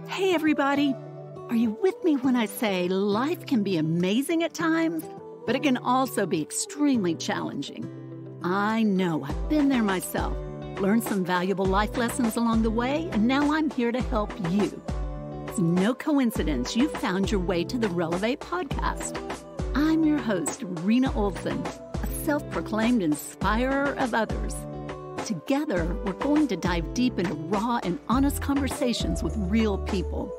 Hey, everybody. Are you with me when I say life can be amazing at times, but it can also be extremely challenging? I know, I've been there myself, learned some valuable life lessons along the way, and now I'm here to help you. It's no coincidence you found your way to the Relevate podcast. I'm your host, Rena Olson, a self-proclaimed inspirer of others. Together, we're going to dive deep into raw and honest conversations with real people.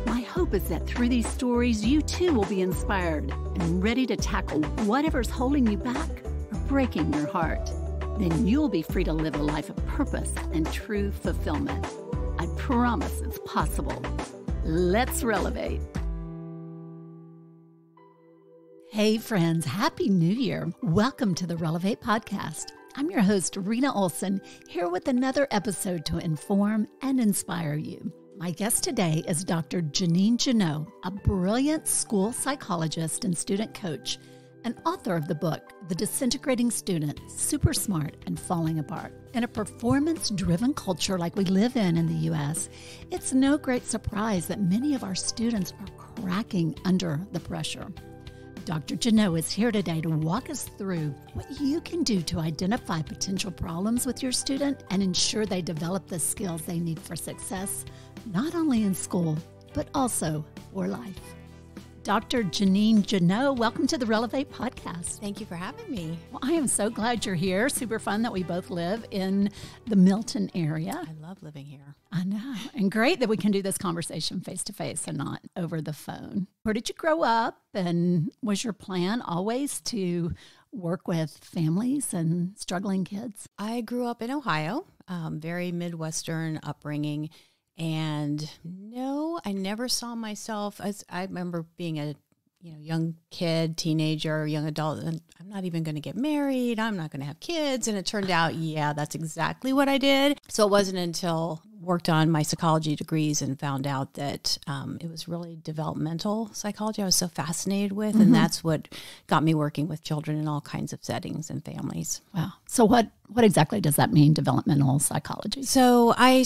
My hope is that through these stories, you too will be inspired and ready to tackle whatever's holding you back or breaking your heart. Then you'll be free to live a life of purpose and true fulfillment. I promise it's possible. Let's Relevate. Hey friends, Happy New Year. Welcome to the Relevate podcast. I'm your host, Rena Olson, here with another episode to inform and inspire you. My guest today is Dr. Jeannine Jannot, a brilliant school psychologist and student coach, and author of the book, The Disintegrating Student, Super Smart and Falling Apart. In a performance-driven culture like we live in the U.S., it's no great surprise that many of our students are cracking under the pressure. Dr. Jannot is here today to walk us through what you can do to identify potential problems with your student and ensure they develop the skills they need for success, not only in school, but also for life. Dr. Jeannine Jannot, welcome to the Relevate podcast. Thank you for having me. Well, I am so glad you're here. Super fun that we both live in the Milton area. I love living here. I know. And great that we can do this conversation face to face and not over the phone. Where did you grow up? And was your plan always to work with families and struggling kids? I grew up in Ohio, very Midwestern upbringing. And no, I never saw myself as I remember being a young kid, teenager, young adult, and I'm not even going to get married. I'm not going to have kids. And it turned out, yeah, that's exactly what I did. So it wasn't until worked on my psychology degrees and found out that it was really developmental psychology I was so fascinated with. And that's what got me working with children in all kinds of settings and families. Wow. So what exactly does that mean, developmental psychology? So I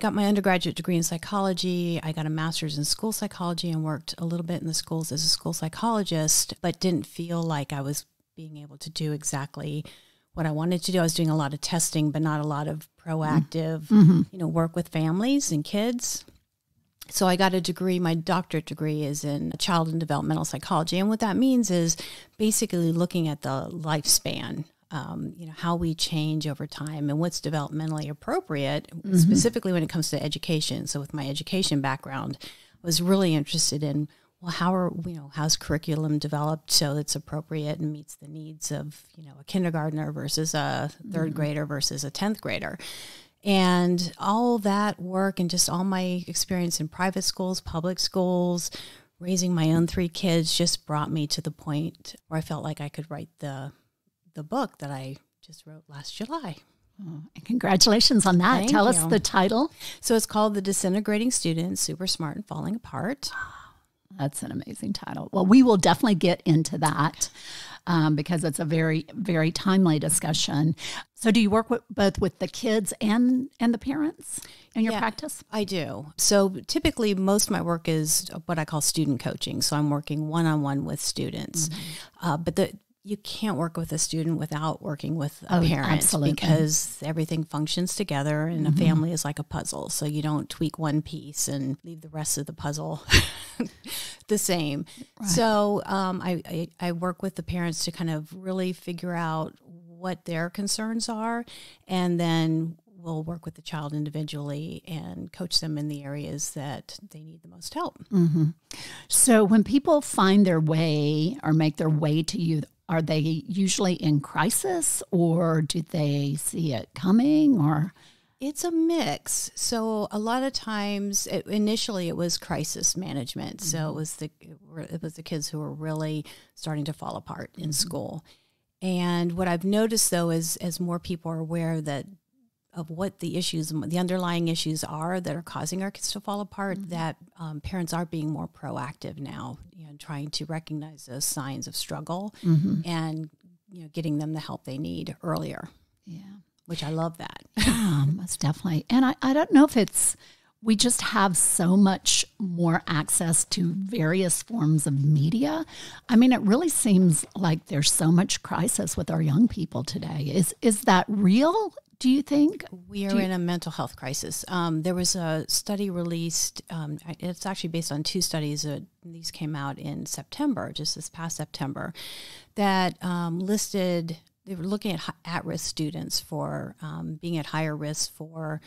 got my undergraduate degree in psychology. I got a master's in school psychology and worked a little bit in the schools as a school psychologist, but didn't feel like I was being able to do exactly what I wanted to do. I was doing a lot of testing, but not a lot of proactive, work with families and kids. So I got a degree, my doctorate degree is in child and developmental psychology. And what that means is basically looking at the lifespan, how we change over time and what's developmentally appropriate, specifically when it comes to education. So with my education background, I was really interested in, well, how's curriculum developed so it's appropriate and meets the needs of, a kindergartner versus a third grader versus a 10th grader. And all that work and just all my experience in private schools, public schools, raising my own 3 kids just brought me to the point where I felt like I could write the book that I just wrote last July. Oh, and congratulations on that. Tell us the title. So it's called The Disintegrating Student, Super Smart and Falling Apart. That's an amazing title. Well, we will definitely get into that because it's a very, very timely discussion. So do you work both with the kids and the parents in your practice? I do. So typically most of my work is what I call student coaching. So I'm working one-on-one with students. But you can't work with a student without working with a parent, absolutely, because everything functions together and a family is like a puzzle. So you don't tweak one piece and leave the rest of the puzzle the same. Right. So I work with the parents to kind of really figure out what their concerns are, and then we'll work with the child individually and coach them in the areas that they need the most help. So when people find their way or make their way to you, are they usually in crisis or do they see it coming or? It's a mix. So a lot of times, initially it was crisis management. So it was the kids who were really starting to fall apart in school. And what I've noticed though is as more people are aware of what the issues, the underlying issues are that are causing our kids to fall apart, that parents are being more proactive now, trying to recognize those signs of struggle and, getting them the help they need earlier. Yeah. Which I love that. Yeah, most definitely. And I don't know if it's we just have so much more access to various forms of media. I mean, it really seems like there's so much crisis with our young people today. Is that real, do you think? We are in a mental health crisis. There was a study released. It's actually based on 2 studies. These came out in September, just this past September, that listed, they were looking at risk students for being at higher risk for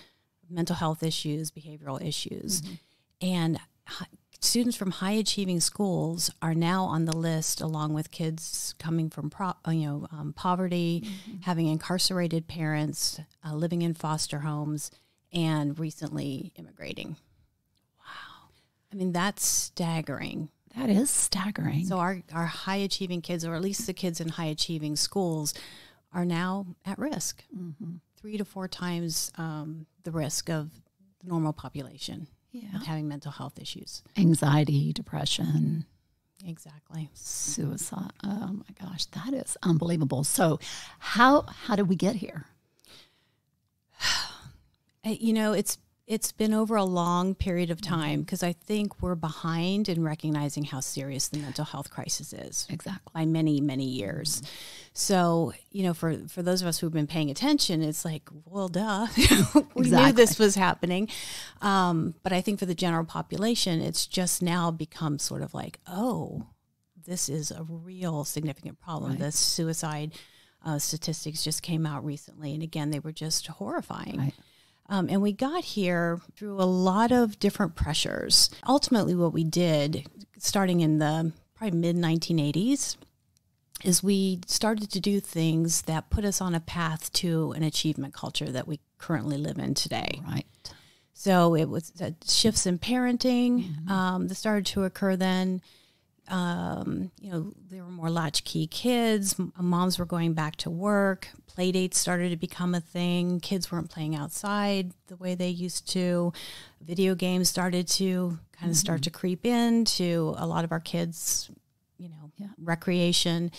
mental health issues, behavioral issues. Mm-hmm. And students from high-achieving schools are now on the list, along with kids coming from poverty, mm-hmm. having incarcerated parents, living in foster homes, and recently immigrating. Wow. I mean, that's staggering. That is staggering. So our high-achieving kids, or at least the kids in high-achieving schools, are now at risk. Mm-hmm. 3 to 4 times the risk of the normal population of having mental health issues. Anxiety, depression. Exactly. Suicide. Oh my gosh, that is unbelievable. So how did we get here? It's been over a long period of time, because I think we're behind in recognizing how serious the mental health crisis is. Exactly. By many, many years. Mm-hmm. So, for those of us who've been paying attention, it's like, well, duh, we knew this was happening. But I think for the general population, it's just now become sort of like, oh, this is a real significant problem. Right. The suicide statistics just came out recently. And again, they were just horrifying. Right. And we got here through a lot of different pressures. Ultimately, what we did, starting in the probably mid-1980s, is we started to do things that put us on a path to an achievement culture that we currently live in today. Right. So it was shifts in parenting that started to occur then. There were more latchkey kids. Moms were going back to work. Play dates started to become a thing. Kids weren't playing outside the way they used to. Video games started to kind of start to creep into a lot of our kids' recreation.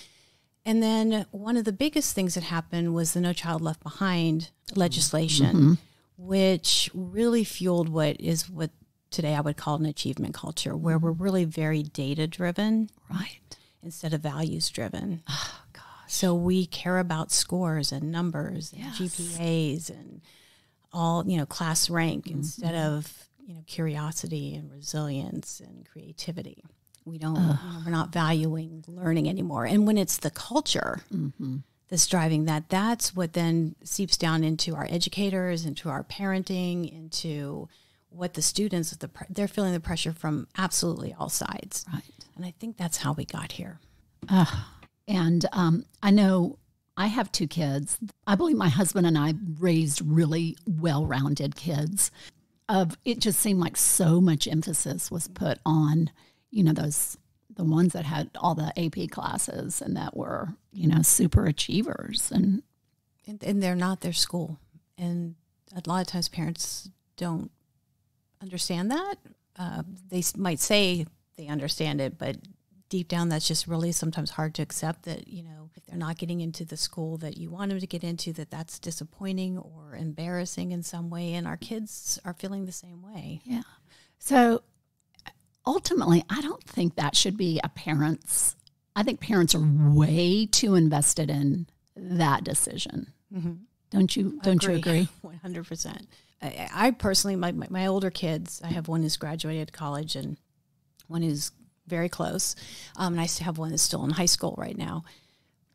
And then one of the biggest things that happened was the No Child Left Behind legislation, which really fueled what today I would call an achievement culture, where we're really very data-driven, right, instead of values-driven. Oh, gosh. So we care about scores and numbers and GPAs and all, class rank instead of, curiosity and resilience and creativity. We don't, we're not valuing learning anymore. And when it's the culture that's driving that, that's what then seeps down into our educators, into our parenting, into what the students, they're feeling the pressure from absolutely all sides. Right. And I think that's how we got here. And I know I have 2 kids. I believe my husband and I raised really well-rounded kids. It just seemed like so much emphasis was put on, the ones that had all the AP classes and that were, super achievers. And they're not their school. And a lot of times parents don't understand that. They might say they understand it, but deep down that's just really sometimes hard to accept, that if they're not getting into the school that you want them to get into, that's disappointing or embarrassing in some way, and our kids are feeling the same way. Yeah. So ultimately, I don't think that should be I think parents are way too invested in that decision. Don't you agree? 100%. I personally, my older kids, I have one who's graduated college and one who's very close. And I have one that's still in high school right now.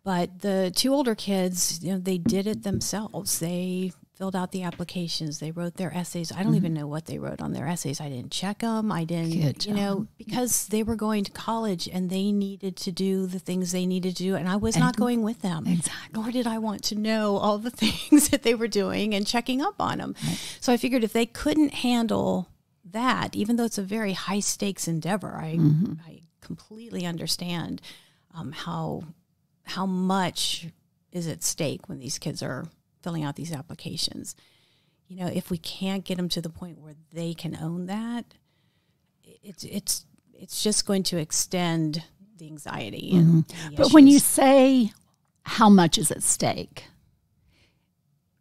But the 2 older kids, they did it themselves. They filled out the applications. They wrote their essays. I don't even know what they wrote on their essays. I didn't check them. I didn't, because they were going to college and they needed to do the things they needed to do. And I was not going with them. Exactly. Nor did I want to know all the things that they were doing and checking up on them. Right. So I figured if they couldn't handle that, even though it's a very high stakes endeavor, I completely understand how much is at stake when these kids are filling out these applications. If we can't get them to the point where they can own that, it's just going to extend the anxiety. And the but issues. When you say how much is at stake,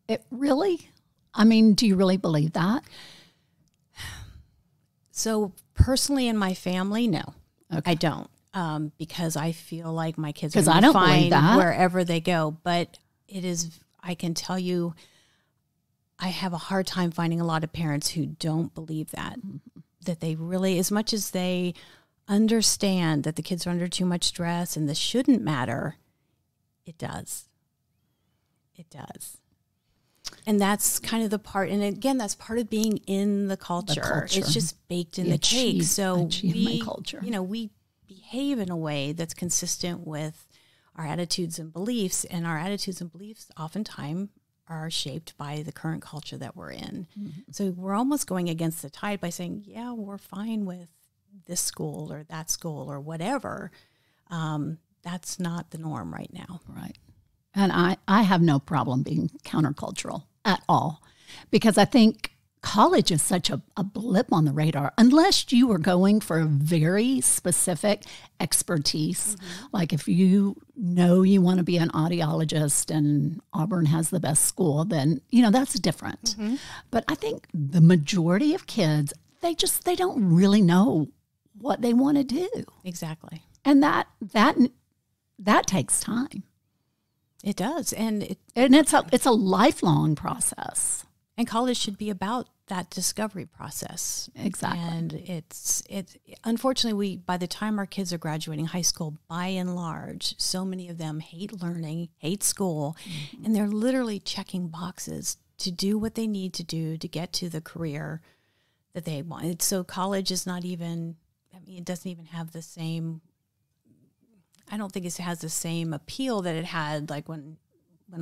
do you really believe that? So personally in my family, no, Okay. I don't. Because I feel like my kids are 'Cause I don't believe fine that. wherever they go. But it is, I can tell you, I have a hard time finding a lot of parents who don't believe that, that they really, as much as they understand that the kids are under too much stress and this shouldn't matter, it does. It does. And that's kind of the part, and again, that's part of being in the culture. It's just baked in the cake. So achievement culture. We behave in a way that's consistent with our attitudes and beliefs, and our attitudes and beliefs oftentimes are shaped by the current culture that we're in. So we're almost going against the tide by saying, yeah, we're fine with this school or that school or whatever. That's not the norm right now. Right. And I have no problem being countercultural at all, because I think college is such a blip on the radar, unless you were going for a very specific expertise. Like if you know you want to be an audiologist and Auburn has the best school, then, that's different. But I think the majority of kids, they don't really know what they want to do. Exactly. And that takes time. It does. And it's a lifelong process. And college should be about that discovery process. Exactly. And it's unfortunately, by the time our kids are graduating high school, by and large, so many of them hate learning, hate school, and they're literally checking boxes to do what they need to do to get to the career that they want. So college is not even, it doesn't even have the same, I don't think it has the same appeal that it had like when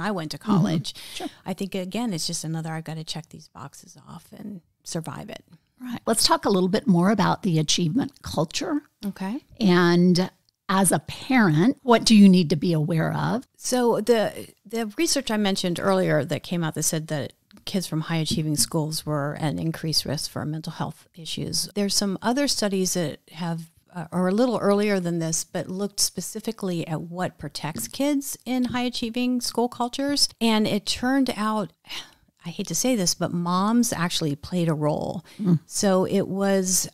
I went to college. Sure. I think, again, it's just another, I've got to check these boxes off and survive it. Right. Let's talk a little bit more about the achievement culture. Okay. And as a parent, what do you need to be aware of? So the research I mentioned earlier that came out that said that kids from high achieving schools were at an increased risk for mental health issues. There's some other studies that have or a little earlier than this, but looked specifically at what protects kids in high achieving school cultures. And it turned out, I hate to say this, but moms actually played a role. So it was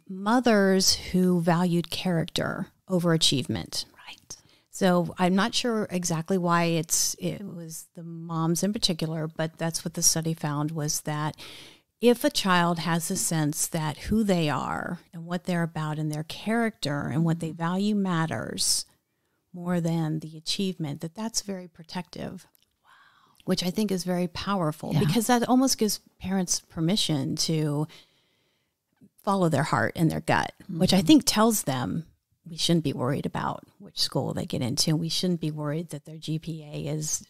mothers who valued character over achievement. Right. So I'm not sure exactly why it was the moms in particular, but that's what the study found, was that if a child has a sense that who they are and what they're about and their character and what they value matters more than the achievement, that's very protective. Wow. Which I think is very powerful, because that almost gives parents permission to follow their heart and their gut, which I think tells them we shouldn't be worried about which school they get into. We shouldn't be worried that their GPA is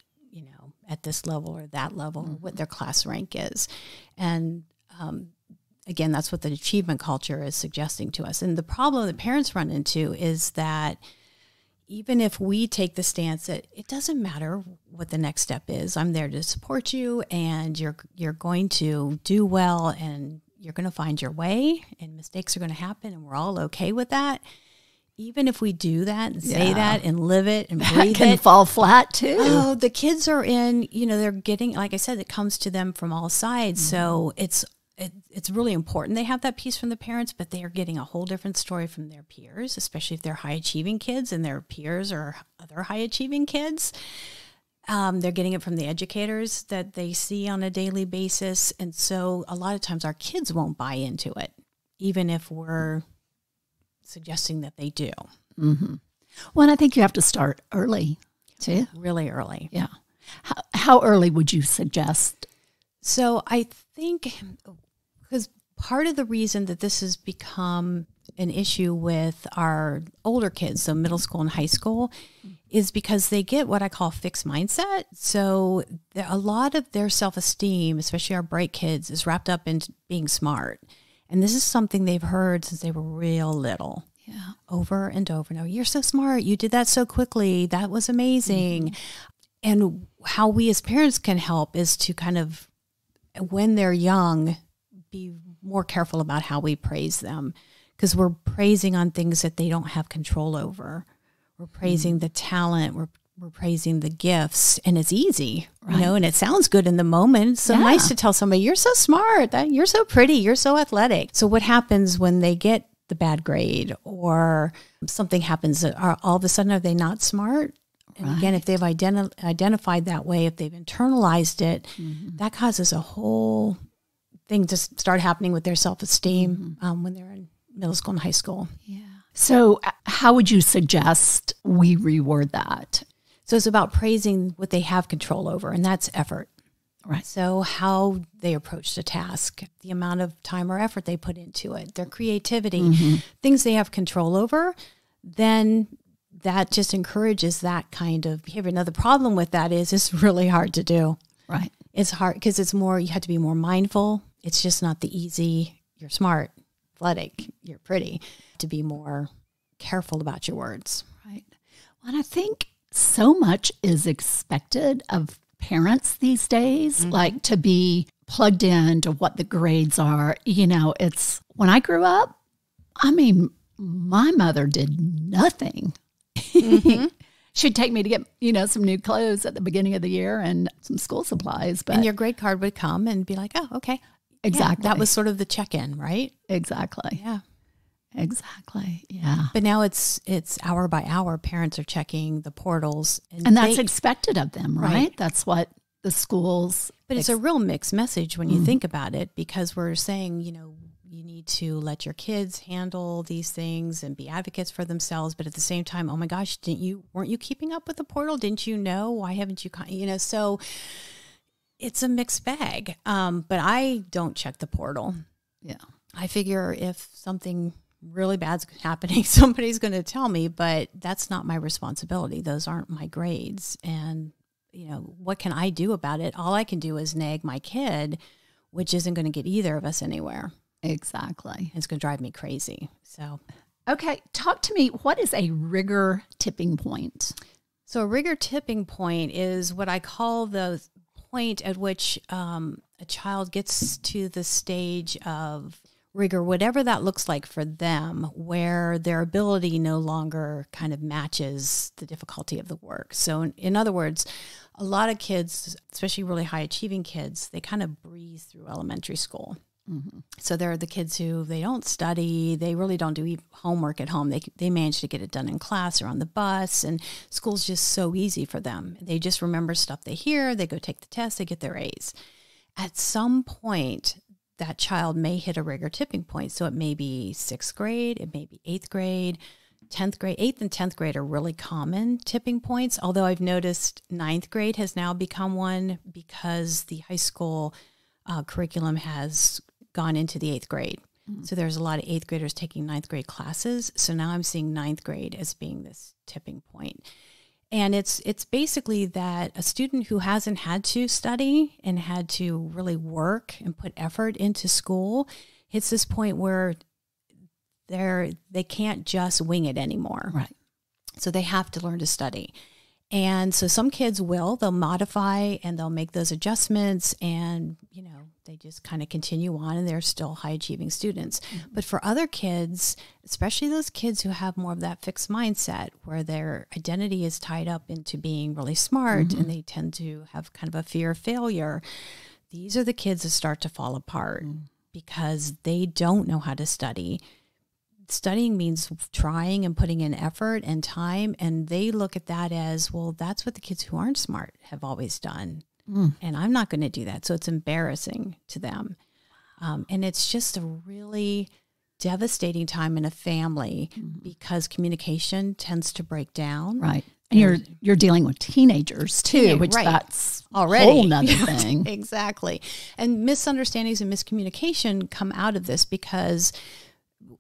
at this level or that level, or what their class rank is. And again, that's what the achievement culture is suggesting to us. And the problem that parents run into is that even if we take the stance that it doesn't matter what the next step is, I'm there to support you, and you're going to do well, and you're going to find your way, and mistakes are going to happen, and we're all okay with that. Even if we do that and say that and live it and breathe it, can fall flat too. Oh, the kids are in, they're getting, like I said, it comes to them from all sides. So it's really important they have that piece from the parents, but they are getting a whole different story from their peers, especially if they're high achieving kids and their peers are other high achieving kids. They're getting it from the educators that they see on a daily basis. And so a lot of times our kids won't buy into it, even if we're suggesting that they do. Well, and I think you have to start early too. Really early. Yeah. How early would you suggest? So I think, because part of the reason that this has become an issue with our older kids, so middle school and high school, is because they get what I call fixed mindset. So a lot of their self-esteem, especially our bright kids, is wrapped up in being smart. And this is something they've heard since they were real little. Yeah. Over and over and over. You're so smart. You did that so quickly. That was amazing. And how we as parents can help is to kind of, when they're young, be more careful about how we praise them, because we're praising on things that they don't have control over. We're praising the talent. We're we're praising the gifts, and it's easy, you know, and it sounds good in the moment. It's so nice to tell somebody, you're so smart, you're so pretty, you're so athletic. So what happens when they get the bad grade or something happens, all of a sudden, are they not smart? And again, if they've identified that way, if they've internalized it, that causes a whole thing to start happening with their self-esteem when they're in middle school and high school. Yeah. So how would you suggest we reward that? So it's about praising what they have control over, and that's effort. Right. So how they approach the task, the amount of time or effort they put into it, their creativity, things they have control over, then that just encourages that kind of behavior. Now, the problem with that is it's really hard to do. Right. It's hard because it's more, you have to be more mindful. It's just not the easy, you're smart, athletic, you're pretty, to be more careful about your words. Right. Well, and I think so much is expected of parents these days, like to be plugged into what the grades are. You know, it's when I grew up, I mean, my mother did nothing. She'd take me to get, you know, some new clothes at the beginning of the year and some school supplies. But and your grade card would come and be like, oh, okay. Exactly. Yeah, that was sort of the check-in, right? Exactly. Yeah. Exactly. Yeah. But now it's hour by hour. Parents are checking the portals. And that's expected of them, right? That's what the schools. But it's a real mixed message when you think about it, because we're saying, you know, you need to let your kids handle these things and be advocates for themselves. But at the same time, oh my gosh, weren't you keeping up with the portal? Didn't you know? Why haven't you, so it's a mixed bag. But I don't check the portal. Yeah. I figure if something really bad's happening, somebody's going to tell me, but that's not my responsibility. Those aren't my grades. And, you know, what can I do about it? All I can do is nag my kid, which isn't going to get either of us anywhere. Exactly. It's going to drive me crazy. So, okay. Talk to me. What is a rigor tipping point? So a rigor tipping point is what I call the point at which a child gets to the stage of rigor, whatever that looks like for them, where their ability no longer kind of matches the difficulty of the work. So in other words, a lot of kids, especially really high achieving kids, they kind of breeze through elementary school. So they're the kids who they don't study, they really don't do homework at home. They manage to get it done in class or on the bus, and school's just so easy for them. They just remember stuff they hear, they go take the test, they get their A's. At some point, that child may hit a rigor tipping point. So it may be 6th grade, it may be 8th grade, 10th grade. 8th and 10th grade are really common tipping points, although I've noticed 9th grade has now become one because the high school curriculum has gone into the 8th grade. So there's a lot of 8th graders taking 9th grade classes. So now I'm seeing 9th grade as being this tipping point. And it's basically that a student who hasn't had to study and had to really work and put effort into school hits this point where they can't just wing it anymore. Right. So they have to learn to study. And so some kids they'll modify and they'll make those adjustments, and, you know, they just kind of continue on and they're still high achieving students. But for other kids, especially those kids who have more of that fixed mindset where their identity is tied up into being really smart and they tend to have kind of a fear of failure, these are the kids that start to fall apart because they don't know how to study. Studying means trying and putting in effort and time, and they look at that as, well, that's what the kids who aren't smart have always done, and I'm not going to do that. So it's embarrassing to them, and it's just a really devastating time in a family because communication tends to break down. Right, and you're dealing with teenagers too, which that's already a whole nother thing. Exactly, and misunderstandings and miscommunication come out of this because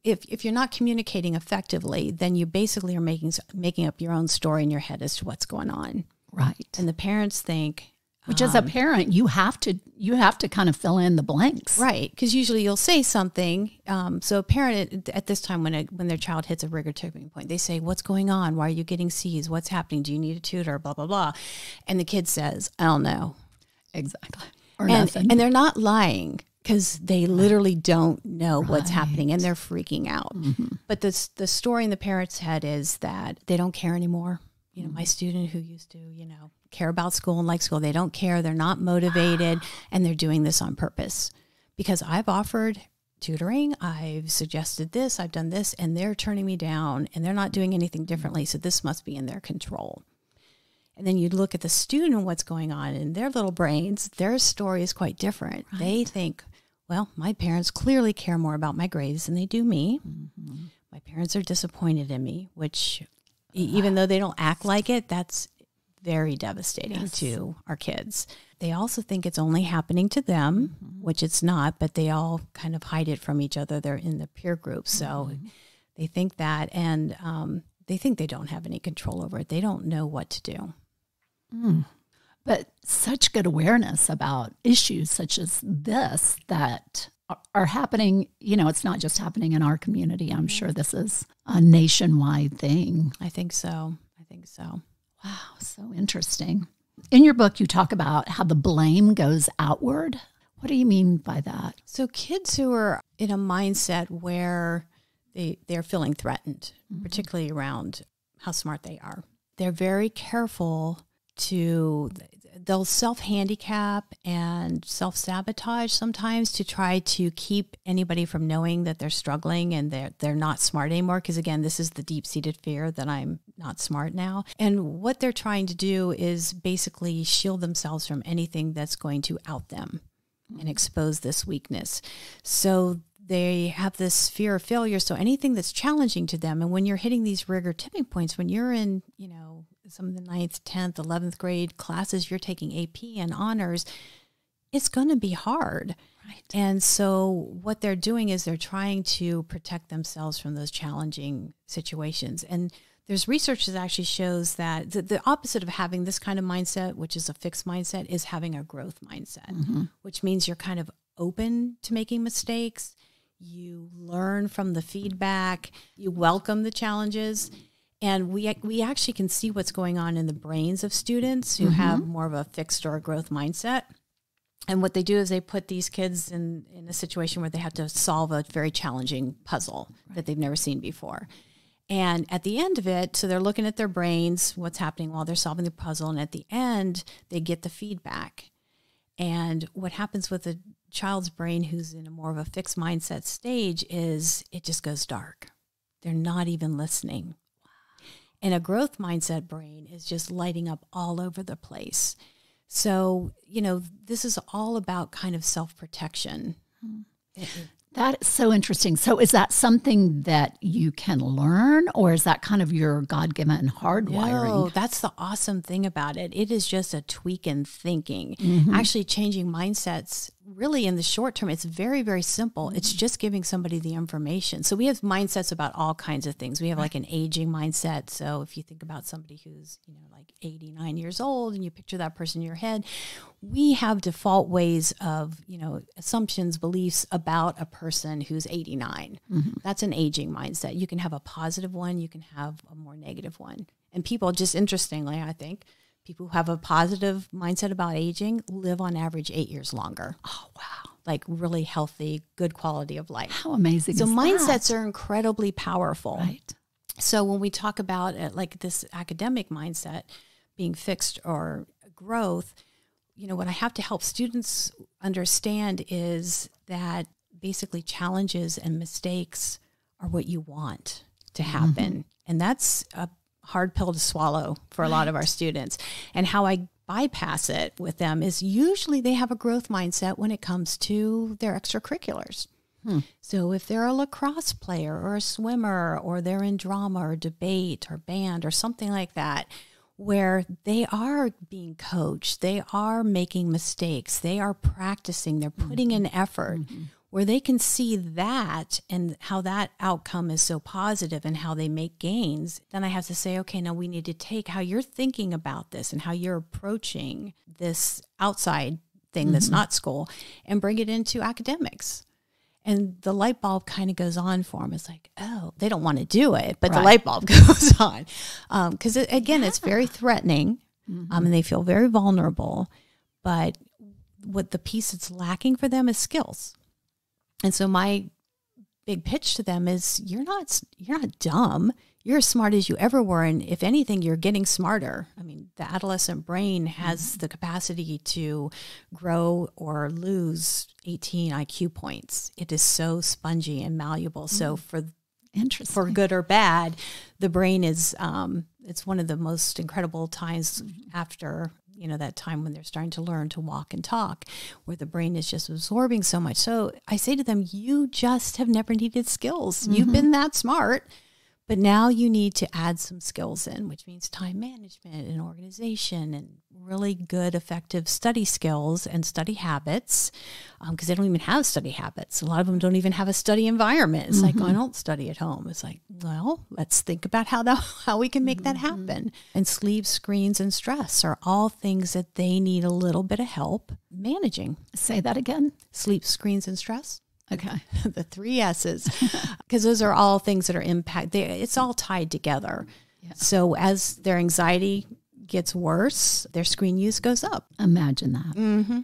if you're not communicating effectively, then you basically are making up your own story in your head as to what's going on. Right. And the parents think, which as a parent, you have to kind of fill in the blanks. Right. Because usually you'll say something. So a parent at this time when their child hits a rigor tipping point, they say, what's going on? Why are you getting C's? What's happening? Do you need a tutor? Blah, blah, blah. And the kid says, I don't know. Exactly. Or nothing. And they're not lying, because they literally don't know what's happening and they're freaking out. But the story in the parents' head is that they don't care anymore. You know, my student who used to, care about school and like school, they don't care, they're not motivated, and they're doing this on purpose. Because I've offered tutoring, I've suggested this, I've done this, and they're turning me down, and they're not doing anything differently, so this must be in their control. And then you look at the student and what's going on in their little brains, their story is quite different. Right. They think, well, my parents clearly care more about my grades than they do me. Mm-hmm. My parents are disappointed in me, which even though they don't act like it, that's very devastating to our kids. They also think it's only happening to them, which it's not, but they all kind of hide it from each other. They're in the peer group. So they think that, and they think they don't have any control over it. They don't know what to do. But such good awareness about issues such as this that are happening, it's not just happening in our community. I'm sure this is a nationwide thing. I think so. Wow, so interesting. In your book, you talk about how the blame goes outward. What do you mean by that? So kids who are in a mindset where they're feeling threatened, particularly around how smart they are, they're very careful they'll self-handicap and self-sabotage sometimes to try to keep anybody from knowing that they're struggling and they're not smart anymore. Because again, this is the deep-seated fear that I'm not smart now. And what they're trying to do is basically shield themselves from anything that's going to out them and expose this weakness. So they have this fear of failure. So anything that's challenging to them, and when you're hitting these rigor tipping points, when you're in, some of the 9th, 10th, 11th grade classes, you're taking AP and honors, it's going to be hard. Right. And so what they're doing is they're trying to protect themselves from those challenging situations. And there's research that actually shows that the opposite of having this kind of mindset, which is a fixed mindset, is having a growth mindset, which means you're kind of open to making mistakes. You learn from the feedback. You welcome the challenges. And we actually can see what's going on in the brains of students who have more of a fixed or a growth mindset. And what they do is they put these kids in a situation where they have to solve a very challenging puzzle that they've never seen before. And at the end of it, so they're looking at their brains, what's happening while they're solving the puzzle. And at the end, they get the feedback. And what happens with a child's brain who's in a more of a fixed mindset stage is it just goes dark. They're not even listening. And a growth mindset brain is just lighting up all over the place. So, this is all about kind of self-protection. That is so interesting. So is that something that you can learn, or is that kind of your God-given hardwiring? No, that's the awesome thing about it. It is just a tweak in thinking. Actually changing mindsets, really in the short term, it's very, very simple. It's just giving somebody the information. So we have mindsets about all kinds of things. We have like an aging mindset. So if you think about somebody who's, like 89 years old and you picture that person in your head, we have default ways of, assumptions, beliefs about a person who's 89. That's an aging mindset. You can have a positive one. You can have a more negative one. And people, just interestingly, I think, people who have a positive mindset about aging live on average 8 years longer. Oh, wow. Like really healthy, good quality of life. How amazing is that? So mindsets are incredibly powerful. Right. So when we talk about like this academic mindset being fixed or growth, what I have to help students understand is that basically challenges and mistakes are what you want to happen. And that's a hard pill to swallow for a lot of our students. And how I bypass it with them is usually they have a growth mindset when it comes to their extracurriculars. So if they're a lacrosse player or a swimmer, or they're in drama or debate or band or something like that, where they are being coached, they are making mistakes, they are practicing, they're putting in effort, where they can see that and how that outcome is so positive and how they make gains, then I have to say, okay, now we need to take how you're thinking about this and how you're approaching this outside thing that's not school and bring it into academics. And the light bulb kind of goes on for them. It's like, oh, they don't want to do it, but the light bulb goes on. Because, again, it's very threatening, and they feel very vulnerable. But what the piece that's lacking for them is skills. And so my big pitch to them is you're not dumb. You're as smart as you ever were. And if anything, you're getting smarter. I mean, the adolescent brain has the capacity to grow or lose 18 IQ points. It is so spongy and malleable. So for good or bad, the brain is, it's one of the most incredible times after, that time when they're starting to learn to walk and talk, where the brain is just absorbing so much. So I say to them, you just have never needed skills. You've been that smart, but now you need to add some skills in, which means time management and organization and really good, effective study skills and study habits, because they don't even have study habits. A lot of them don't even have a study environment. It's like, I don't study at home. It's like, well, let's think about how we can make that happen. And sleep, screens, and stress are all things that they need a little bit of help managing. Say that again. Sleep, screens, and stress. Okay. The 3 S's, because those are all things that are it's all tied together. Yeah. So as their anxiety gets worse, their screen use goes up. Imagine that. Mm-hmm.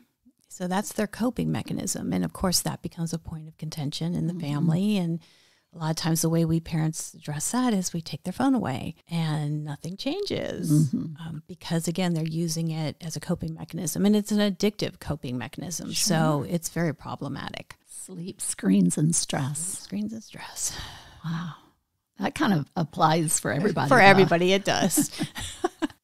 So that's their coping mechanism. And of course that becomes a point of contention in the family. And a lot of times the way we parents address that is we take their phone away and nothing changes because, again, they're using it as a coping mechanism. And it's an addictive coping mechanism. Sure. So it's very problematic. Sleep, screens, and stress. Screens and stress. Wow. That kind of applies for everybody. For everybody, it does.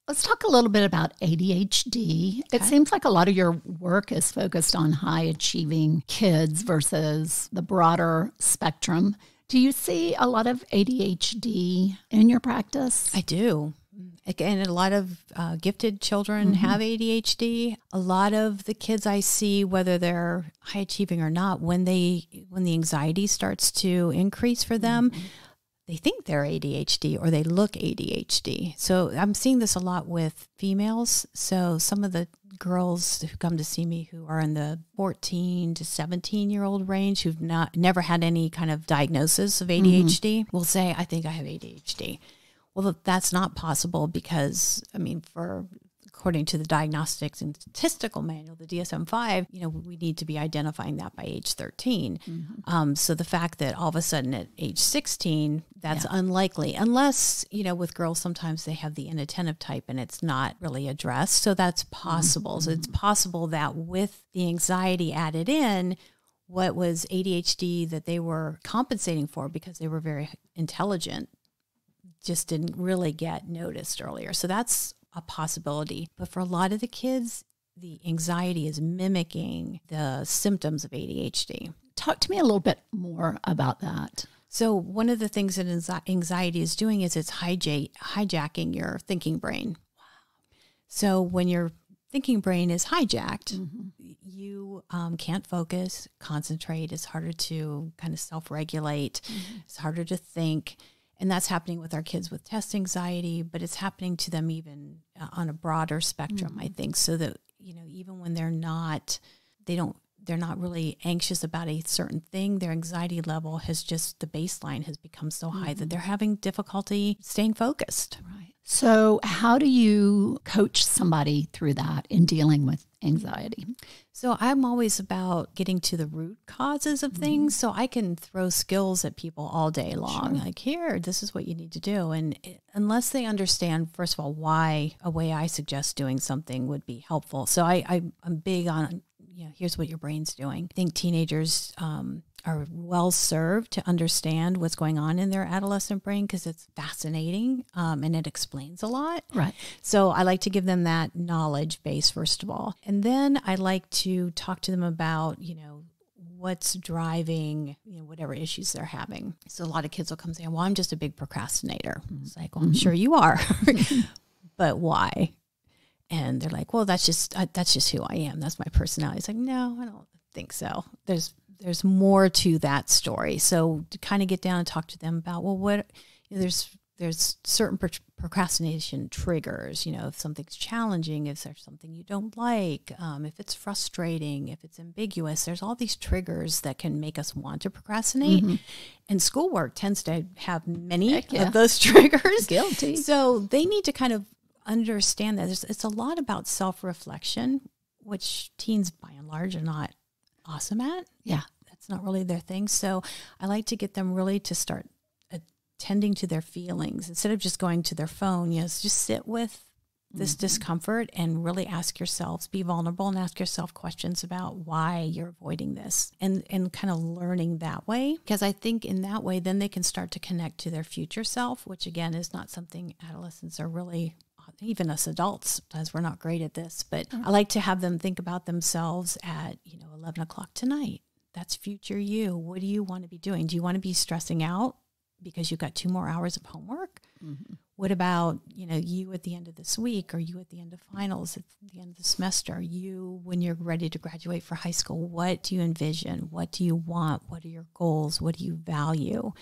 Let's talk a little bit about ADHD. Okay. It seems like a lot of your work is focused on high-achieving kids versus the broader spectrum. Do you see a lot of ADHD in your practice? I do. Again, a lot of gifted children have ADHD. A lot of the kids I see, whether they're high achieving or not, when the anxiety starts to increase for them, they think they're ADHD or they look ADHD. So I'm seeing this a lot with females. So some of the girls who come to see me who are in the 14 to 17-year-old range who've never had any kind of diagnosis of ADHD will say, I think I have ADHD. Well, that's not possible because, according to the Diagnostics and Statistical Manual, the DSM-5, we need to be identifying that by age 13. So the fact that all of a sudden at age 16, that's unlikely, unless, with girls, sometimes they have the inattentive type and it's not really addressed. So that's possible. So it's possible that with the anxiety added in, what was ADHD that they were compensating for because they were very intelligent just didn't really get noticed earlier. So that's a possibility. But for a lot of the kids, the anxiety is mimicking the symptoms of ADHD. Talk to me a little bit more about that. So one of the things that anxiety is doing is it's hijacking your thinking brain. Wow. So when your thinking brain is hijacked, you can't focus, concentrate. It's harder to kind of self-regulate. It's harder to think. And that's happening with our kids with test anxiety, but it's happening to them even on a broader spectrum, I think, so that, even when they're not really anxious about a certain thing, their anxiety level has just, the baseline has become so high that they're having difficulty staying focused. Right. So how do you coach somebody through that in dealing with anxiety? So I'm always about getting to the root causes of things. So I can throw skills at people all day long. Sure. Like, here, this is what you need to do. And unless they understand, first of all, why a way I suggest doing something would be helpful. So I'm big on, here's what your brain's doing. I think teenagers are well served to understand what's going on in their adolescent brain because it's fascinating and it explains a lot. Right. So I like to give them that knowledge base, first of all. And then I like to talk to them about, what's driving, whatever issues they're having. So a lot of kids will come saying, well, I'm just a big procrastinator. It's like, well, I'm sure you are, but why? And they're like, well, that's just who I am. That's my personality. It's like, no, I don't think so. There's more to that story. So to kind of get down and talk to them about, well, there's certain procrastination triggers, if something's challenging, if there's something you don't like, if it's frustrating, if it's ambiguous, there's all these triggers that can make us want to procrastinate. And schoolwork tends to have many of those triggers. Guilty. So they need to kind of understand that it's a lot about self-reflection, which teens by and large are not awesome at. Yeah. that's not really their thing. So I like to get them really to start attending to their feelings instead of just going to their phone. Just sit with this discomfort and really ask yourselves, be vulnerable and ask yourself questions about why you're avoiding this and kind of learning that way. Because I think in that way, then they can start to connect to their future self, which again is not something adolescents are really, even us adults, as we're not great at this. But I like to have them think about themselves at, 11 o'clock tonight. That's future you. What do you want to be doing? Do you want to be stressing out because you've got 2 more hours of homework? Mm-hmm. What about, you at the end of this week, or you at the end of finals, at the end of the semester, you when you're ready to graduate for high school? What do you envision? What do you want? What are your goals? What do you value?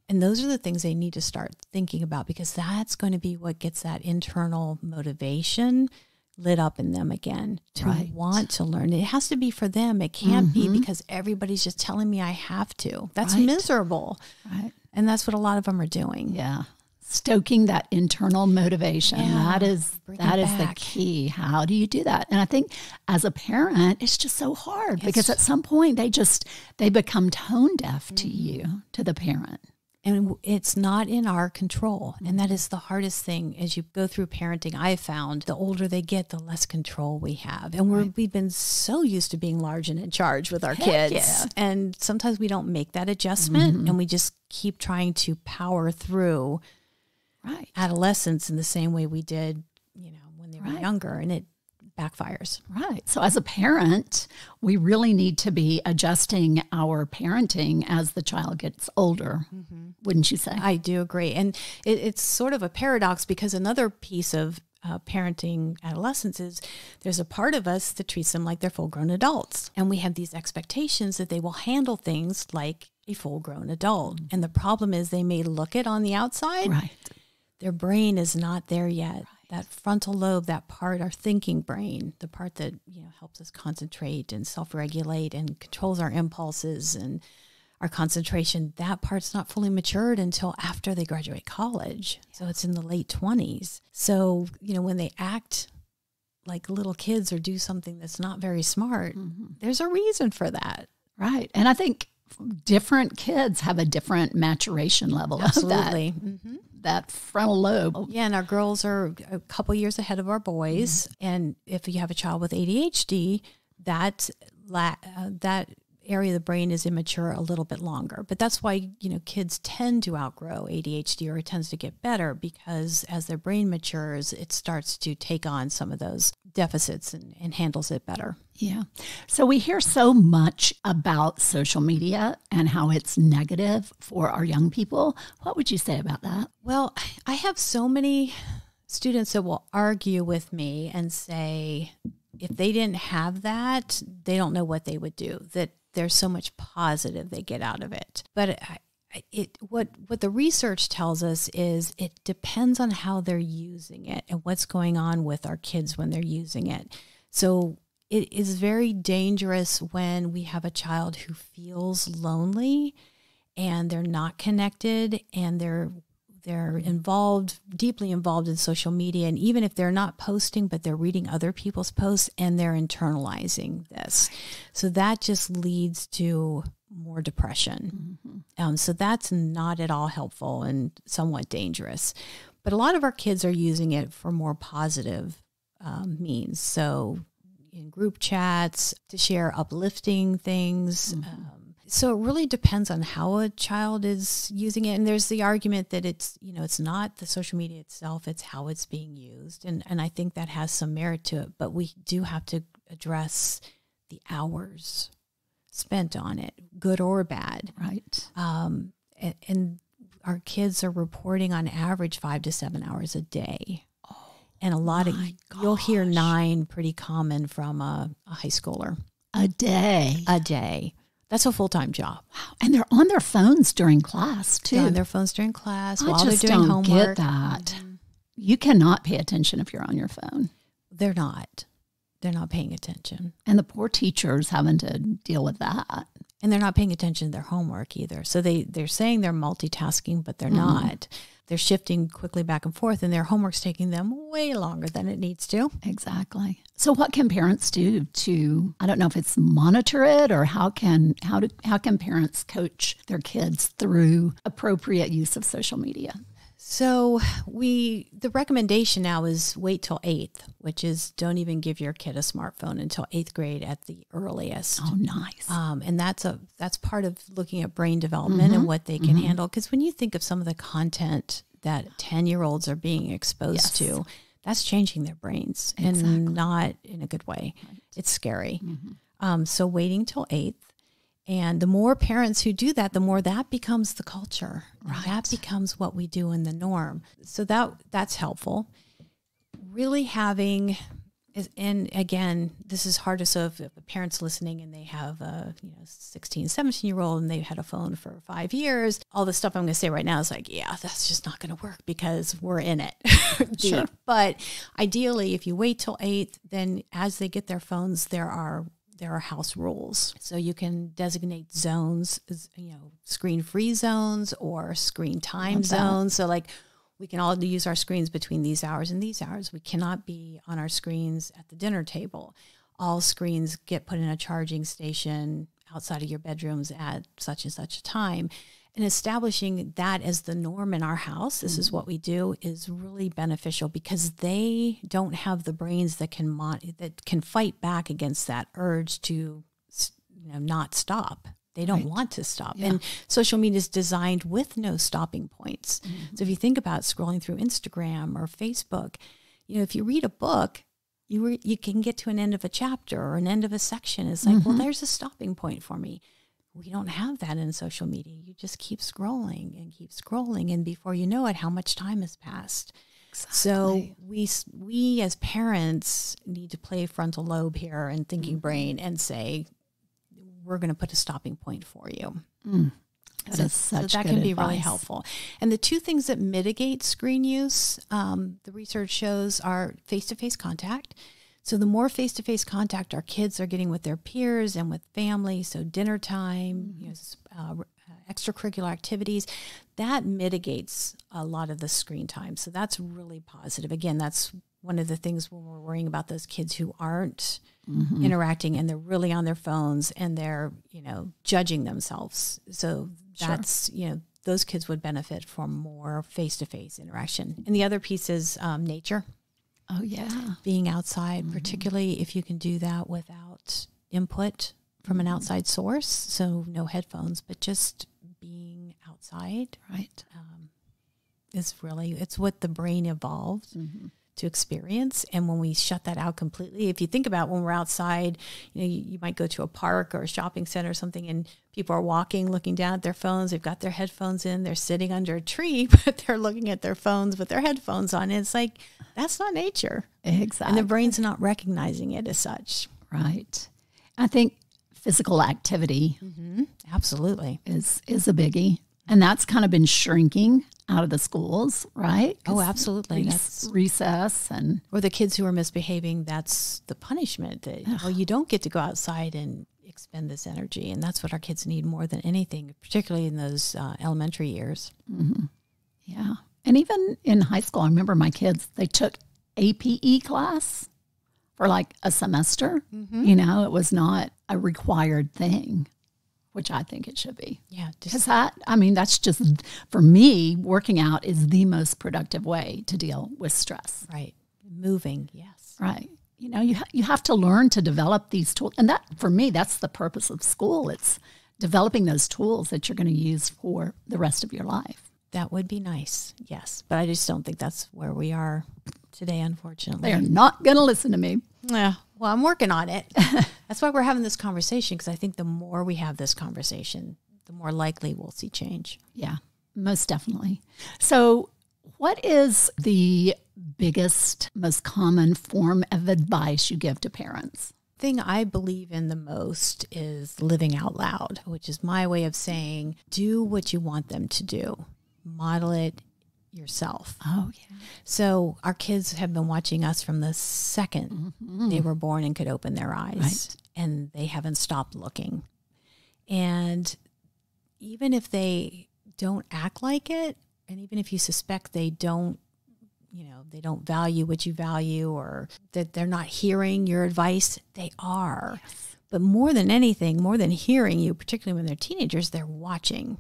And those are the things they need to start thinking about, because that's going to be what gets that internal motivation lit up in them again to want to learn. It has to be for them. It can't be because everybody's just telling me I have to. That's miserable. Right. And that's what a lot of them are doing. Yeah. Stoking that internal motivation. That is the key. How do you do that? And I think as a parent, it's just so hard because at some point they become tone deaf to you, to the parent. And it's not in our control. And that is the hardest thing as you go through parenting. I have found the older they get, the less control we have. And we've been so used to being large and in charge with our kids. Yeah. And sometimes we don't make that adjustment and we just keep trying to power through adolescence in the same way we did, when they were younger, and it backfires. Right. So as a parent, we really need to be adjusting our parenting as the child gets older, wouldn't you say? I do agree. And it's sort of a paradox, because another piece of parenting adolescents is there's a part of us that treats them like they're full-grown adults. And we have these expectations that they will handle things like a full-grown adult. And the problem is they may look it on the outside. Right. Their brain is not there yet. Right. That frontal lobe, that part, our thinking brain, the part that helps us concentrate and self-regulate and controls our impulses and our concentration, that part's not fully matured until after they graduate college. Yeah. So it's in the late 20s. So, when they act like little kids or do something that's not very smart, there's a reason for that. Right. And I think different kids have a different maturation level. Absolutely. Of that frontal lobe. Yeah, and our girls are a couple years ahead of our boys. And if you have a child with ADHD, that area of the brain is immature a little bit longer. But that's why, kids tend to outgrow ADHD, or it tends to get better, because as their brain matures, it starts to take on some of those deficits and handles it better. Yeah. So we hear so much about social media and how it's negative for our young people. What would you say about that? Well, I have so many students that will argue with me and say, if they didn't have that, they don't know what they would do, that there's so much positive they get out of it. But what the research tells us is it depends on how they're using it and what's going on with our kids when they're using it. So it is very dangerous when we have a child who feels lonely and they're not connected and they're deeply involved in social media. And even if they're not posting, but they're reading other people's posts and they're internalizing this. So that just leads to more depression. So that's not at all helpful and somewhat dangerous. But a lot of our kids are using it for more positive means. So in group chats, to share uplifting things. So it really depends on how a child is using it. And there's the argument that it's not the social media itself, it's how it's being used. And I think that has some merit to it. But we do have to address the hours spent on it, good or bad. Right. And our kids are reporting on average 5 to 7 hours a day. And a lot of, you'll hear 9 pretty common from a high schooler. A day. That's a full-time job. Wow. And they're on their phones during class, too. They're on their phones during class while they're doing homework. I just don't get that. You cannot pay attention if you're on your phone. They're not. They're not paying attention. And the poor teachers having to deal with that. And they're not paying attention to their homework either. So they're saying they're multitasking, but they're not. they're shifting quickly back and forth, and their homework's taking them way longer than it needs to. Exactly. So what can parents do to, I don't know if it's monitor it, or how can parents coach their kids through appropriate use of social media? So the recommendation now is wait till 8th, which is don't even give your kid a smartphone until 8th grade at the earliest. Oh, nice. And that's part of looking at brain development and what they can handle. Because when you think of some of the content that 10-year-olds are being exposed to, that's changing their brains and not in a good way. Right. It's scary. So waiting till 8th. And the more parents who do that, the more that becomes the culture. Right. That becomes what we do in the norm. So that's helpful. Really having, and again, this is hard. So if a parent's listening and they have a 16, 17-year-old and they've had a phone for 5 years, all the stuff I'm going to say right now is like, yeah, that's just not going to work because we're in it. Sure. But ideally, if you wait till 8th, then as they get their phones, there are house rules. So you can designate zones, screen-free zones or screen time zones. So like we can all use our screens between these hours and these hours. We cannot be on our screens at the dinner table. All screens get put in a charging station outside of your bedrooms at such and such a time. And establishing that as the norm in our house, this is what we do, is really beneficial because they don't have the brains that can fight back against that urge to not stop. They don't want to stop. Yeah. And social media is designed with no stopping points. So if you think about scrolling through Instagram or Facebook, if you read a book, you can get to an end of a chapter or an end of a section. It's like, well, there's a stopping point for me. We don't have that in social media. You just keep scrolling. And before you know it, how much time has passed? Exactly. So we as parents need to play frontal lobe here and thinking brain and say, we're going to put a stopping point for you. So that can be really helpful. And the two things that mitigate screen use, the research shows, are face-to-face contact. So the more face-to-face contact our kids are getting with their peers and with family, so dinner time, extracurricular activities, that mitigates a lot of the screen time. So that's really positive. Again, that's one of the things when we're worrying about those kids who aren't interacting and they're really on their phones and they're, judging themselves. So that's, those kids would benefit from more face-to-face interaction. And the other piece is nature. Oh, yeah. Being outside, particularly if you can do that without input from an outside source. So no headphones, but just being outside. Right. It's what the brain evolved to experience. And when we shut that out completely, if you think about when we're outside, you might go to a park or a shopping center or something and people are walking, looking down at their phones. They've got their headphones in. They're sitting under a tree, but they're looking at their phones with their headphones on. And it's like, that's not nature. Exactly. And the brain's not recognizing it as such. Right. I think physical activity absolutely is a biggie. And that's kind of been shrinking out of the schools, right? Oh, absolutely. That's recess or the kids who are misbehaving, that's the punishment. That, you don't get to go outside and expend this energy. And that's what our kids need more than anything, particularly in those elementary years. Yeah. And even in high school, I remember my kids, they took APE class for like a semester. It was not a required thing, which I think it should be. Yeah. Because that's just, for me, working out is the most productive way to deal with stress. Right. Moving, yes. Right. You have to learn to develop these tools. And that, for me, that's the purpose of school. It's developing those tools that you're going to use for the rest of your life. That would be nice, yes. But I just don't think that's where we are today, unfortunately. They're not going to listen to me. Yeah. Well, I'm working on it. That's why we're having this conversation, because I think the more we have this conversation, the more likely we'll see change. Yeah, most definitely. So what is the biggest, most common form of advice you give to parents? The thing I believe in the most is living out loud, which is my way of saying, do what you want them to do. Model it yourself. Oh, yeah. So our kids have been watching us from the second they were born and could open their eyes, and they haven't stopped looking. And even if they don't act like it, and even if you suspect they don't value what you value, or that they're not hearing your advice, they are. Yes. But more than anything, more than hearing you, particularly when they're teenagers, they're watching.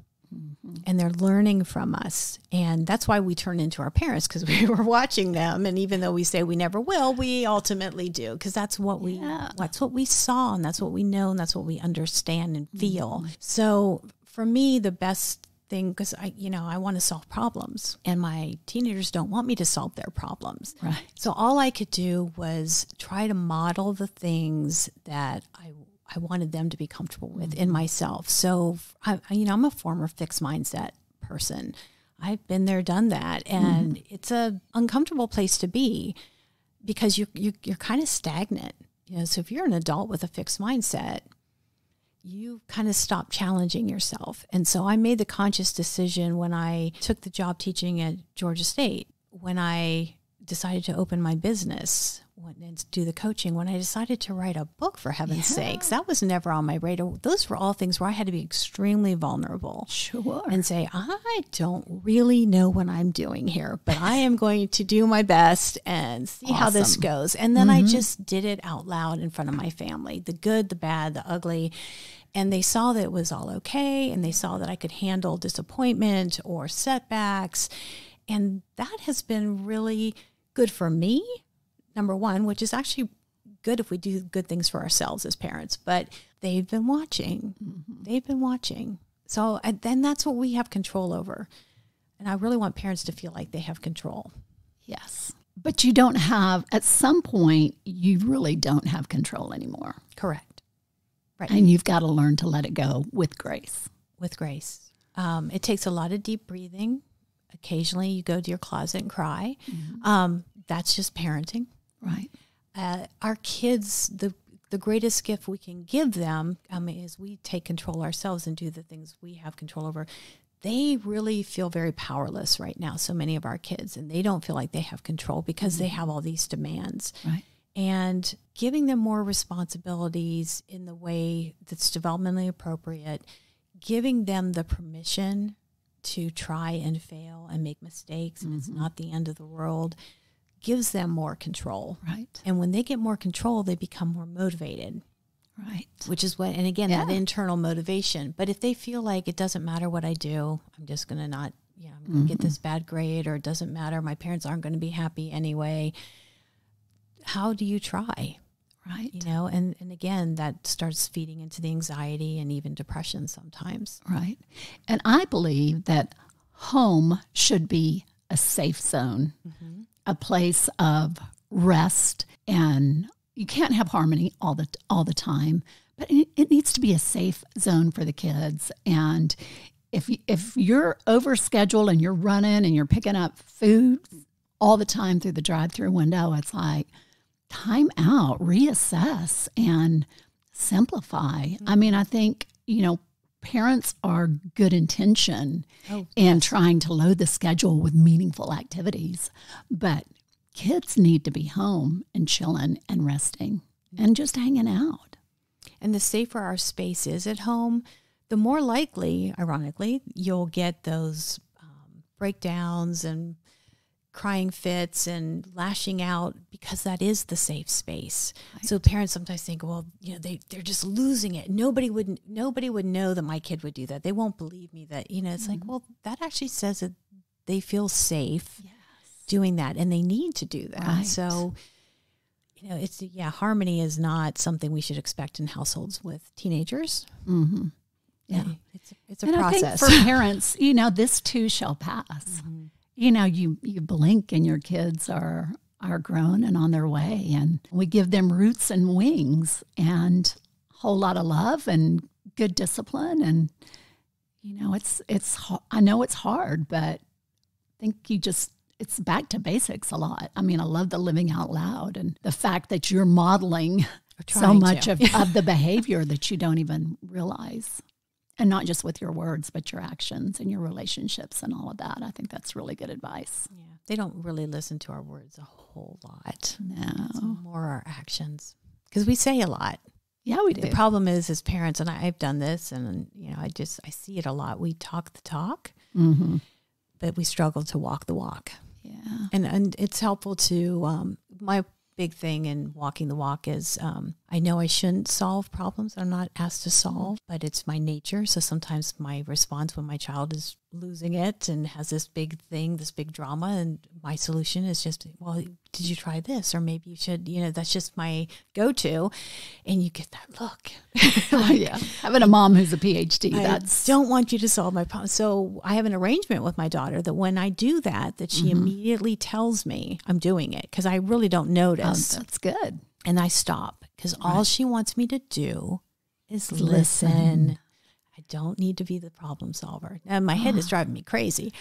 And they're learning from us. And that's why we turn into our parents, because we were watching them. And even though we say we never will, we ultimately do, because that's what we saw, and that's what we know, and that's what we understand and feel. So for me, the best thing, because I want to solve problems, and my teenagers don't want me to solve their problems. Right. So all I could do was try to model the things that I wanted them to be comfortable with in myself. So, I'm a former fixed mindset person. I've been there, done that. And it's a uncomfortable place to be, because you're kind of stagnant. So if you're an adult with a fixed mindset, you kind of stop challenging yourself. And so I made the conscious decision when I took the job teaching at Georgia State, when I decided to open my business and do the coaching, when I decided to write a book, for heaven's sakes, that was never on my radar. Those were all things where I had to be extremely vulnerable. Sure. And say, I don't really know what I'm doing here, but I am going to do my best and see how this goes. And then I just did it out loud in front of my family, the good, the bad, the ugly. And they saw that it was all okay. And they saw that I could handle disappointment or setbacks. And that has been really good for me, number one, which is actually good if we do good things for ourselves as parents. But they've been watching. They've been watching. So then that's what we have control over. And I really want parents to feel like they have control. Yes. But you don't have, at some point, you really don't have control anymore. Correct. Right. And you've got to learn to let it go with grace. With grace. It takes a lot of deep breathing. Occasionally you go to your closet and cry. That's just parenting. Right. Our kids, the greatest gift we can give them is we take control ourselves and do the things we have control over. They really feel very powerless right now, so many of our kids, and they don't feel like they have control because they have all these demands. Right. And giving them more responsibilities in the way that's developmentally appropriate, giving them the permission to try and fail and make mistakes, and it's not the end of the world, gives them more control. Right. And when they get more control, they become more motivated. Right. Which is what, and again, that internal motivation. But if they feel like it doesn't matter what I do, I'm just going to not, I'm going to get this bad grade, or it doesn't matter, my parents aren't going to be happy anyway, how do you try? Right. And again, that starts feeding into the anxiety and even depression sometimes. Right. And I believe that home should be a safe zone, a place of rest, and you can't have harmony all the time, but it needs to be a safe zone for the kids. And if you're overscheduled and you're running and you're picking up food all the time through the drive-through window, it's like, time out, reassess, and simplify. I mean, I think, parents are good intention in trying to load the schedule with meaningful activities, but kids need to be home and chilling and resting and just hanging out. And the safer our space is at home, the more likely, ironically, you'll get those breakdowns and crying fits and lashing out, because that is the safe space. Right. So parents sometimes think, well, they're just losing it. Nobody would know that my kid would do that. They won't believe me that, it's like, well, that actually says that they feel safe doing that, and they need to do that. Right. So, harmony is not something we should expect in households with teenagers. Mm-hmm. Yeah. It's a process. I think for parents, this too shall pass. You blink and your kids are grown and on their way, and we give them roots and wings and a whole lot of love and good discipline. And, I know it's hard, but I think it's back to basics a lot. I mean, I love the living out loud and the fact that you're modeling so much of the behavior that you don't even realize. And not just with your words, but your actions and your relationships and all of that. I think that's really good advice. Yeah, they don't really listen to our words a whole lot. No. It's more our actions. Because we say a lot. Yeah, we do. The problem is, as parents, and I've done this, and I see it a lot. We talk the talk, but we struggle to walk the walk. Yeah. And it's helpful to, my big thing in walking the walk is I know I shouldn't solve problems I'm not asked to solve, but it's my nature. So sometimes my response when my child is losing it and has this big thing, this big drama, and my solution is just, well, did you try this? Or maybe you should, that's just my go-to. And you get that look. Yeah. Having a mom who's a PhD, I don't want you to solve my problem. So I have an arrangement with my daughter that when I do that she immediately tells me I'm doing it because I really don't notice. That's good. And I stop because all she wants me to do is listen. I don't need to be the problem solver. And my head is driving me crazy,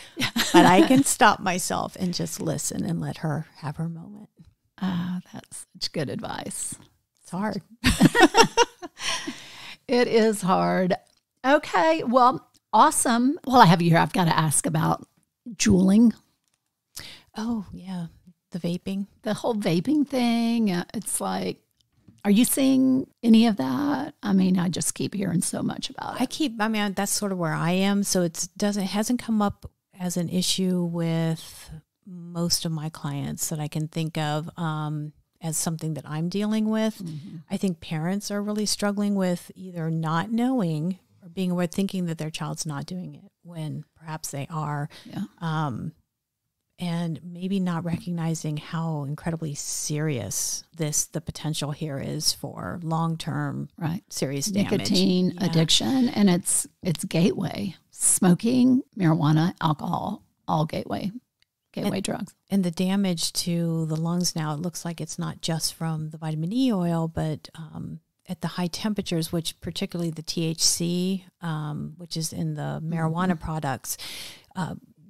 but I can stop myself and just listen and let her have her moment. That's such good advice. It's hard. It is hard. Okay. Well, awesome. Well, I have you here. I've got to ask about juuling. Oh, yeah. The vaping. The whole vaping thing. It's like, are you seeing any of that? I mean, I just keep hearing so much about it. That's sort of where I am. So it hasn't come up as an issue with most of my clients that I can think of as something that I'm dealing with. Mm-hmm. I think parents are really struggling with either not knowing or being aware, thinking that their child's not doing it when perhaps they are. Yeah. And maybe not recognizing how incredibly serious the potential here is for long-term serious damage. Nicotine addiction, and it's gateway. Smoking, marijuana, alcohol, all gateway drugs. And the damage to the lungs now, it looks like it's not just from the vitamin E oil, but at the high temperatures, which particularly the THC, which is in the marijuana products,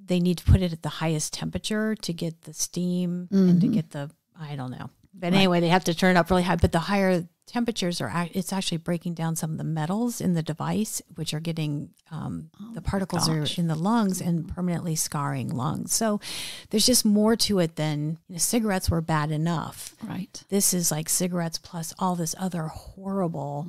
they need to put it at the highest temperature to get the steam and to get I don't know. But anyway, they have to turn it up really high. But the higher temperatures it's actually breaking down some of the metals in the device, which are getting, the particles are in the lungs and permanently scarring lungs. So there's just more to it than cigarettes were bad enough. Right. This is like cigarettes plus all this other horrible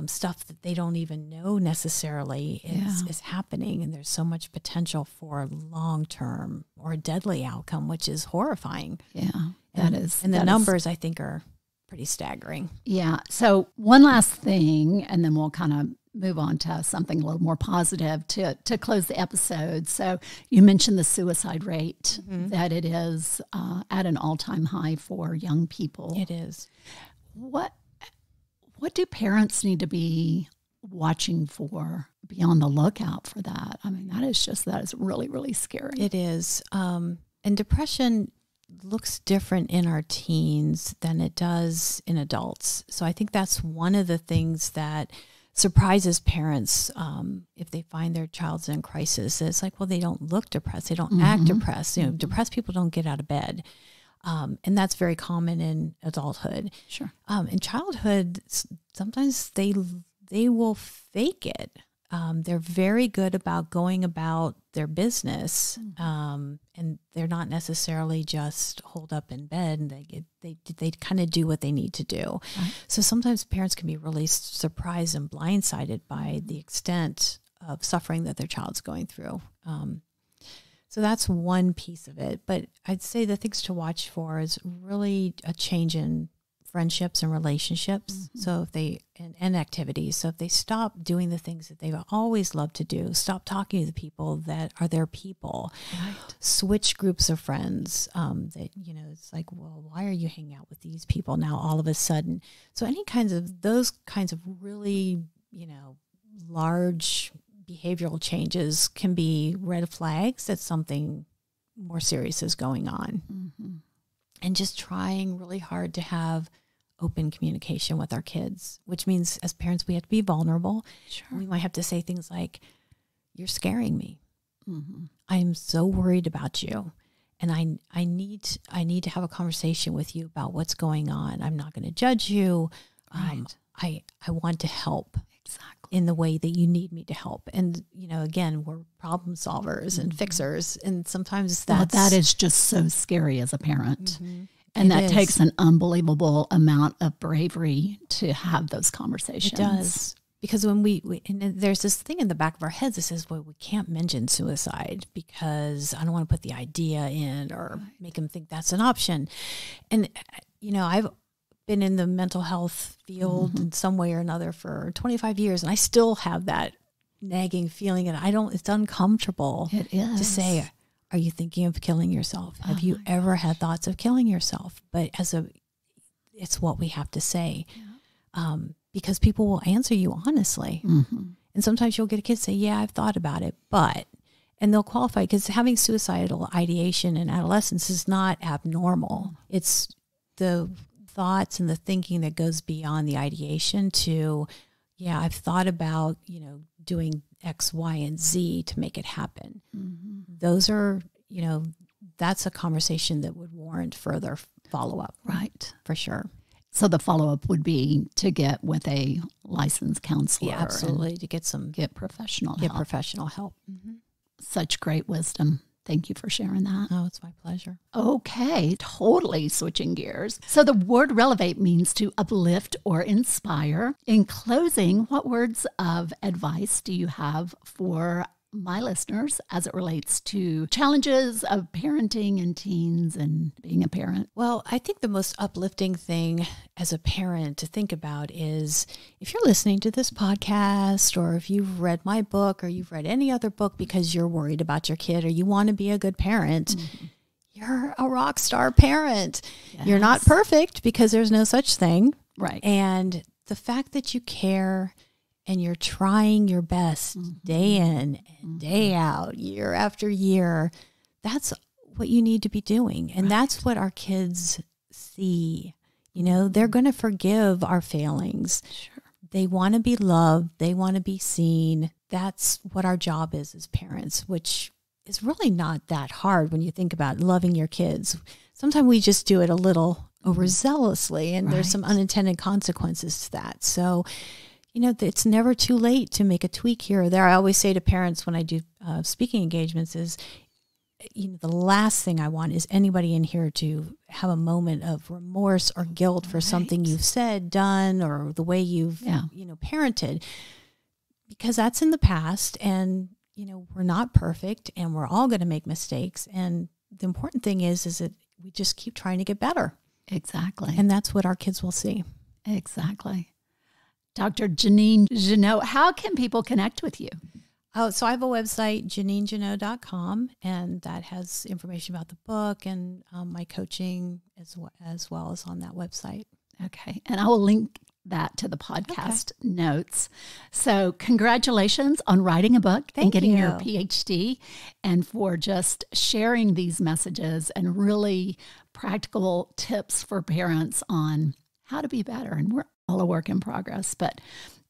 stuff that they don't even know necessarily is happening. And there's so much potential for long-term or deadly outcome, which is horrifying. Yeah. And the numbers, I think, are pretty staggering. Yeah. So one last thing, and then we'll kind of move on to something a little more positive to close the episode. So you mentioned the suicide rate, that it is at an all-time high for young people. It is. What do parents need to be watching for, be on the lookout for that? I mean, that is really, really scary. It is. And depression looks different in our teens than it does in adults. So I think that's one of the things that surprises parents if they find their child's in crisis. It's like, well, they don't look depressed. They don't act depressed. Depressed people don't get out of bed. And that's very common in adulthood. Sure. In childhood, sometimes they will fake it. They're very good about going about their business, and they're not necessarily just holed up in bed. And they kind of do what they need to do. Right. So sometimes parents can be really surprised and blindsided by the extent of suffering that their child's going through. So that's one piece of it. But I'd say the things to watch for is really a change in friendships and relationships. So if they, and activities. So if they stop doing the things that they've always loved to do, stop talking to the people that are their people, switch groups of friends, that, it's like, well, why are you hanging out with these people now all of a sudden? So those kinds of really, large behavioral changes can be red flags that something more serious is going on. And just trying really hard to have open communication with our kids, which means as parents, we have to be vulnerable. Sure. We might have to say things like, you're scaring me. I am so worried about you. And I need to have a conversation with you about what's going on. I'm not going to judge you. Right. I want to help. Exactly. In the way that you need me to help. And, again, we're problem solvers and fixers. And sometimes that is just so scary as a parent. And that takes an unbelievable amount of bravery to have those conversations. It does. Because when and there's this thing in the back of our heads that says, well, we can't mention suicide because I don't want to put the idea in or make them think that's an option. And, I've been in the mental health field in some way or another for 25 years, and I still have that nagging feeling, and it's uncomfortable to say, are you thinking of killing yourself? Have you ever had thoughts of killing yourself? But it's what we have to say. Yeah. Because people will answer you honestly. And sometimes you'll get a kid say, yeah, I've thought about it, and they'll qualify, because having suicidal ideation in adolescence is not abnormal. It's the thoughts and the thinking that goes beyond the ideation to, yeah, I've thought about, doing X, Y, and Z to make it happen. Those are, that's a conversation that would warrant further follow-up. Right. For sure. So the follow-up would be to get with a licensed counselor. Yeah, absolutely. To get professional help. Get professional help. Such great wisdom. Thank you for sharing that. Oh, it's my pleasure. Okay, totally switching gears. So the word relevate means to uplift or inspire. In closing, what words of advice do you have for my listeners as it relates to challenges of parenting and teens and being a parent? Well, I think the most uplifting thing as a parent to think about is if you're listening to this podcast, or if you've read my book, or you've read any other book because you're worried about your kid or you want to be a good parent, you're a rock star parent. Yes. You're not perfect, because there's no such thing. Right. And the fact that you care and you're trying your best day in and day out, year after year, that's what you need to be doing. And that's what our kids see. They're going to forgive our failings. Sure. They want to be loved. They want to be seen. That's what our job is as parents, which is really not that hard when you think about loving your kids. Sometimes we just do it a little overzealously, and there's some unintended consequences to that. So, it's never too late to make a tweak here or there. I always say to parents when I do speaking engagements is, the last thing I want is anybody in here to have a moment of remorse or guilt for something you've said, done, or the way you've, parented, because that's in the past, and, we're not perfect, and we're all going to make mistakes. And the important thing is that we just keep trying to get better. Exactly. And that's what our kids will see. Exactly. Dr. Jeannine Jannot, how can people connect with you? Oh, so I have a website, JeannineJannot.com, and that has information about the book and my coaching as well as on that website. Okay. And I will link that to the podcast notes. So congratulations on writing a book and getting your PhD, and for just sharing these messages and really practical tips for parents on how to be better. And we're all a work in progress, but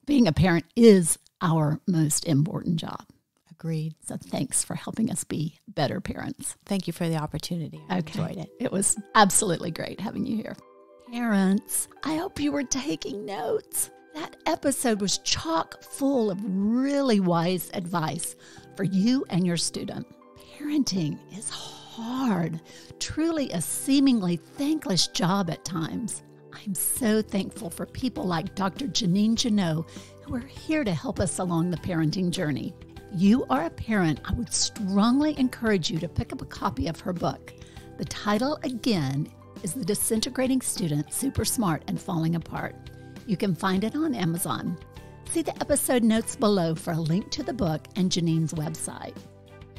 being a parent is our most important job. Agreed. So thanks for helping us be better parents. Thank you for the opportunity. I enjoyed it. It was absolutely great having you here. Parents, I hope you were taking notes. That episode was chock full of really wise advice for you and your student. Parenting is hard, truly a seemingly thankless job at times. I'm so thankful for people like Dr. Jeannine Jannot, who are here to help us along the parenting journey. You are a parent, I would strongly encourage you to pick up a copy of her book. The title, again, is The Disintegrating Student, Super Smart and Falling Apart. You can find it on Amazon. See the episode notes below for a link to the book and Jeannine's website.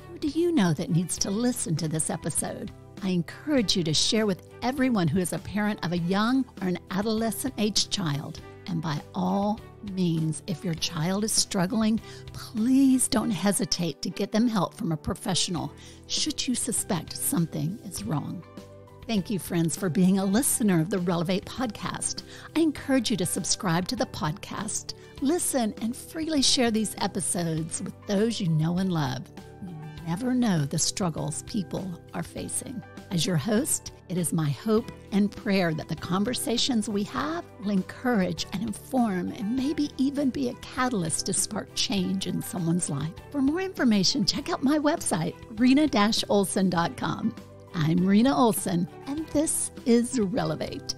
Who do you know that needs to listen to this episode? I encourage you to share with everyone who is a parent of a young or an adolescent-aged child. And by all means, if your child is struggling, please don't hesitate to get them help from a professional should you suspect something is wrong. Thank you, friends, for being a listener of the Relevate podcast. I encourage you to subscribe to the podcast, listen, and freely share these episodes with those you know and love. You never know the struggles people are facing. As your host, it is my hope and prayer that the conversations we have will encourage and inform and maybe even be a catalyst to spark change in someone's life. For more information, check out my website, rena-olson.com. I'm Rena Olson, and this is Relevate.